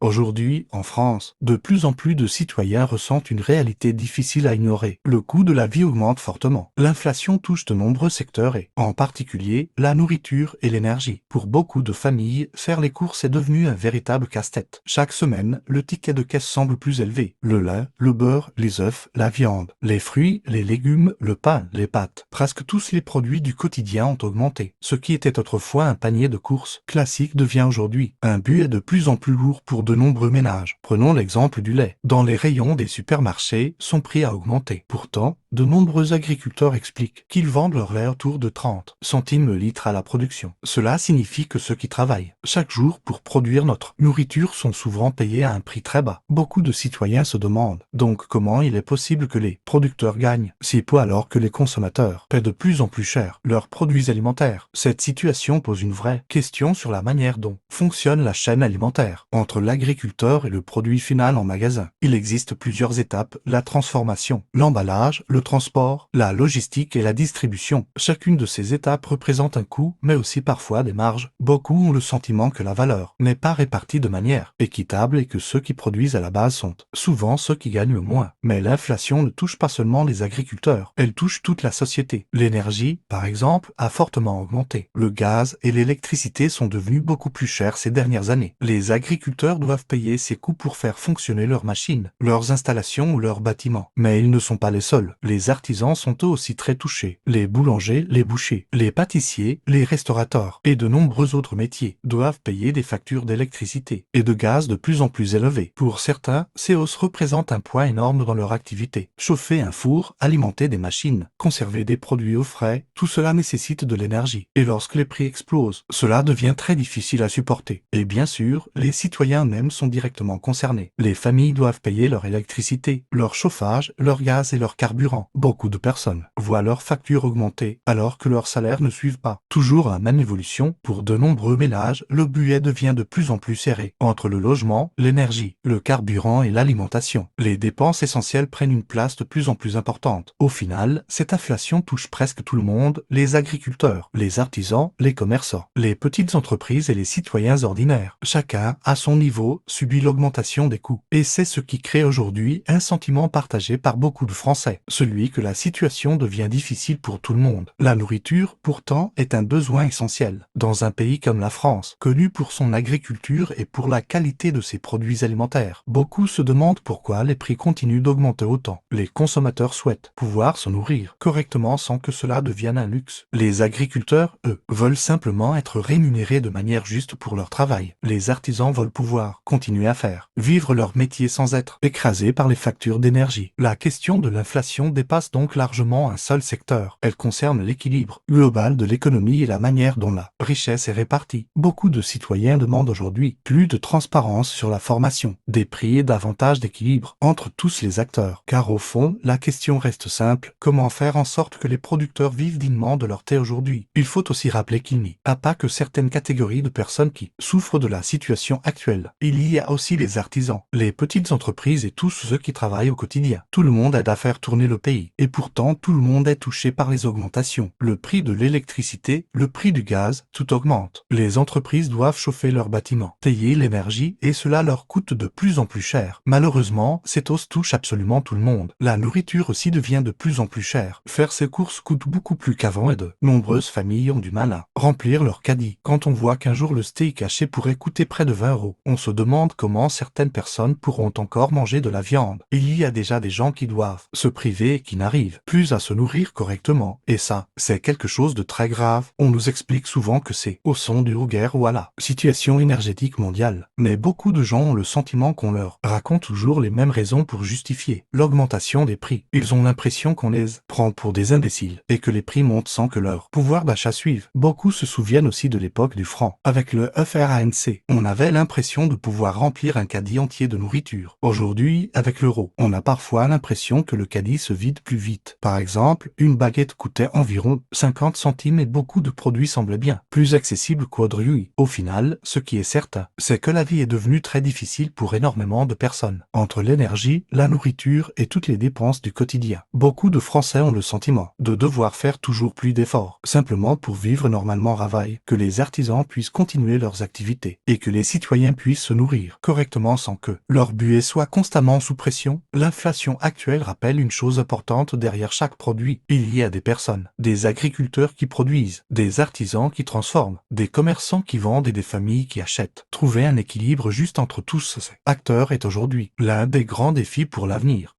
Aujourd'hui, en France, de plus en plus de citoyens ressentent une réalité difficile à ignorer. Le coût de la vie augmente fortement. L'inflation touche de nombreux secteurs et, en particulier, la nourriture et l'énergie. Pour beaucoup de familles, faire les courses est devenu un véritable casse-tête. Chaque semaine, le ticket de caisse semble plus élevé. Le lait, le beurre, les œufs, la viande, les fruits, les légumes, le pain, les pâtes. Presque tous les produits du quotidien ont augmenté. Ce qui était autrefois un panier de courses classique devient aujourd'hui un budget de plus en plus lourd pour de nombreux ménages. Prenons l'exemple du lait. Dans les rayons des supermarchés, son prix a augmenté. Pourtant, de nombreux agriculteurs expliquent qu'ils vendent leur lait autour de 30 centimes le litre à la production. Cela signifie que ceux qui travaillent chaque jour pour produire notre nourriture sont souvent payés à un prix très bas. Beaucoup de citoyens se demandent donc comment il est possible que les producteurs gagnent si peu alors que les consommateurs paient de plus en plus cher leurs produits alimentaires. Cette situation pose une vraie question sur la manière dont fonctionne la chaîne alimentaire entre l'agriculteur et le produit final en magasin. Il existe plusieurs étapes: la transformation, l'emballage, le transport, la logistique et la distribution. Chacune de ces étapes représente un coût, mais aussi parfois des marges. Beaucoup ont le sentiment que la valeur n'est pas répartie de manière équitable et que ceux qui produisent à la base sont souvent ceux qui gagnent le moins. Mais l'inflation ne touche pas seulement les agriculteurs, elle touche toute la société. L'énergie, par exemple, a fortement augmenté. Le gaz et l'électricité sont devenus beaucoup plus chers ces dernières années. Les agriculteurs doivent payer ces coûts pour faire fonctionner leurs machines, leurs installations ou leurs bâtiments. Mais ils ne sont pas les seuls. Les artisans sont eux aussi très touchés. Les boulangers, les bouchers, les pâtissiers, les restaurateurs et de nombreux autres métiers doivent payer des factures d'électricité et de gaz de plus en plus élevées. Pour certains, ces hausses représentent un poids énorme dans leur activité. Chauffer un four, alimenter des machines, conserver des produits au frais, tout cela nécessite de l'énergie. Et lorsque les prix explosent, cela devient très difficile à supporter. Et bien sûr, les citoyens eux-mêmes sont directement concernés. Les familles doivent payer leur électricité, leur chauffage, leur gaz et leur carburant. Beaucoup de personnes voient leurs factures augmenter alors que leurs salaires ne suivent pas. Toujours la même évolution, pour de nombreux ménages, le budget devient de plus en plus serré. Entre le logement, l'énergie, le carburant et l'alimentation, les dépenses essentielles prennent une place de plus en plus importante. Au final, cette inflation touche presque tout le monde: les agriculteurs, les artisans, les commerçants, les petites entreprises et les citoyens ordinaires. Chacun, à son niveau, subit l'augmentation des coûts. Et c'est ce qui crée aujourd'hui un sentiment partagé par beaucoup de Français, celui que la situation devient difficile pour tout le monde. La nourriture, pourtant, est un besoin essentiel. Dans un pays comme la France, connu pour son agriculture et pour la qualité de ses produits alimentaires, beaucoup se demandent pourquoi les prix continuent d'augmenter autant. Les consommateurs souhaitent pouvoir se nourrir correctement sans que cela devienne un luxe. Les agriculteurs, eux, veulent simplement être rémunérés de manière juste pour leur travail. Les artisans veulent pouvoir continuer à faire vivre leur métier sans être écrasés par les factures d'énergie. La question de l'inflation dépasse donc largement un seul secteur. Elle concerne l'équilibre global de l'économie et la manière dont la richesse est répartie. Beaucoup de citoyens demandent aujourd'hui plus de transparence sur la formation des prix et davantage d'équilibre entre tous les acteurs. Car au fond, la question reste simple: comment faire en sorte que les producteurs vivent dignement de leur thé aujourd'hui? Il faut aussi rappeler qu'il n'y a pas que certaines catégories de personnes qui souffrent de la situation actuelle. Il y a aussi les artisans, les petites entreprises et tous ceux qui travaillent au quotidien. Tout le monde aide à faire tourner le pays. Et pourtant, tout le monde est touché par les augmentations. Le prix de l'électricité, le prix du gaz, tout augmente. Les entreprises doivent chauffer leurs bâtiments, payer l'énergie et cela leur coûte de plus en plus cher. Malheureusement, cette hausse touche absolument tout le monde. La nourriture aussi devient de plus en plus chère. Faire ses courses coûte beaucoup plus qu'avant et de nombreuses familles ont du mal à remplir leur caddie. Quand on voit qu'un jour le steak haché pourrait coûter près de 20 €, on se demande comment certaines personnes pourront encore manger de la viande. Il y a déjà des gens qui doivent se priver et qui n'arrivent plus à se nourrir correctement. Et ça, c'est quelque chose de très grave. On nous explique souvent que c'est au son du guerre ou à la situation énergétique mondiale. Mais beaucoup de gens ont le sentiment qu'on leur raconte toujours les mêmes raisons pour justifier l'augmentation des prix. Ils ont l'impression qu'on les prend pour des imbéciles et que les prix montent sans que leur pouvoir d'achat suive. Beaucoup se souviennent aussi de l'époque du franc. Avec le FRANC, on avait l'impression de pouvoir remplir un caddie entier de nourriture. Aujourd'hui, avec l'euro, on a parfois l'impression que le caddie se vide plus vite. Par exemple, une baguette coûtait environ 50 centimes et beaucoup de produits semblaient bien plus accessibles qu'aujourd'hui. Au final, ce qui est certain, c'est que la vie est devenue très difficile pour énormément de personnes. Entre l'énergie, la nourriture et toutes les dépenses du quotidien, beaucoup de Français ont le sentiment de devoir faire toujours plus d'efforts, simplement pour vivre normalement Ravaille, que les artisans puissent continuer leurs activités et que les citoyens puissent se nourrir correctement sans que leur budget soit constamment sous pression. L'inflation actuelle rappelle une chose importante: derrière chaque produit, il y a des personnes, des agriculteurs qui produisent, des artisans qui transforment, des commerçants qui vendent et des familles qui achètent. Trouver un équilibre juste entre tous ces acteurs est aujourd'hui l'un des grands défis pour l'avenir.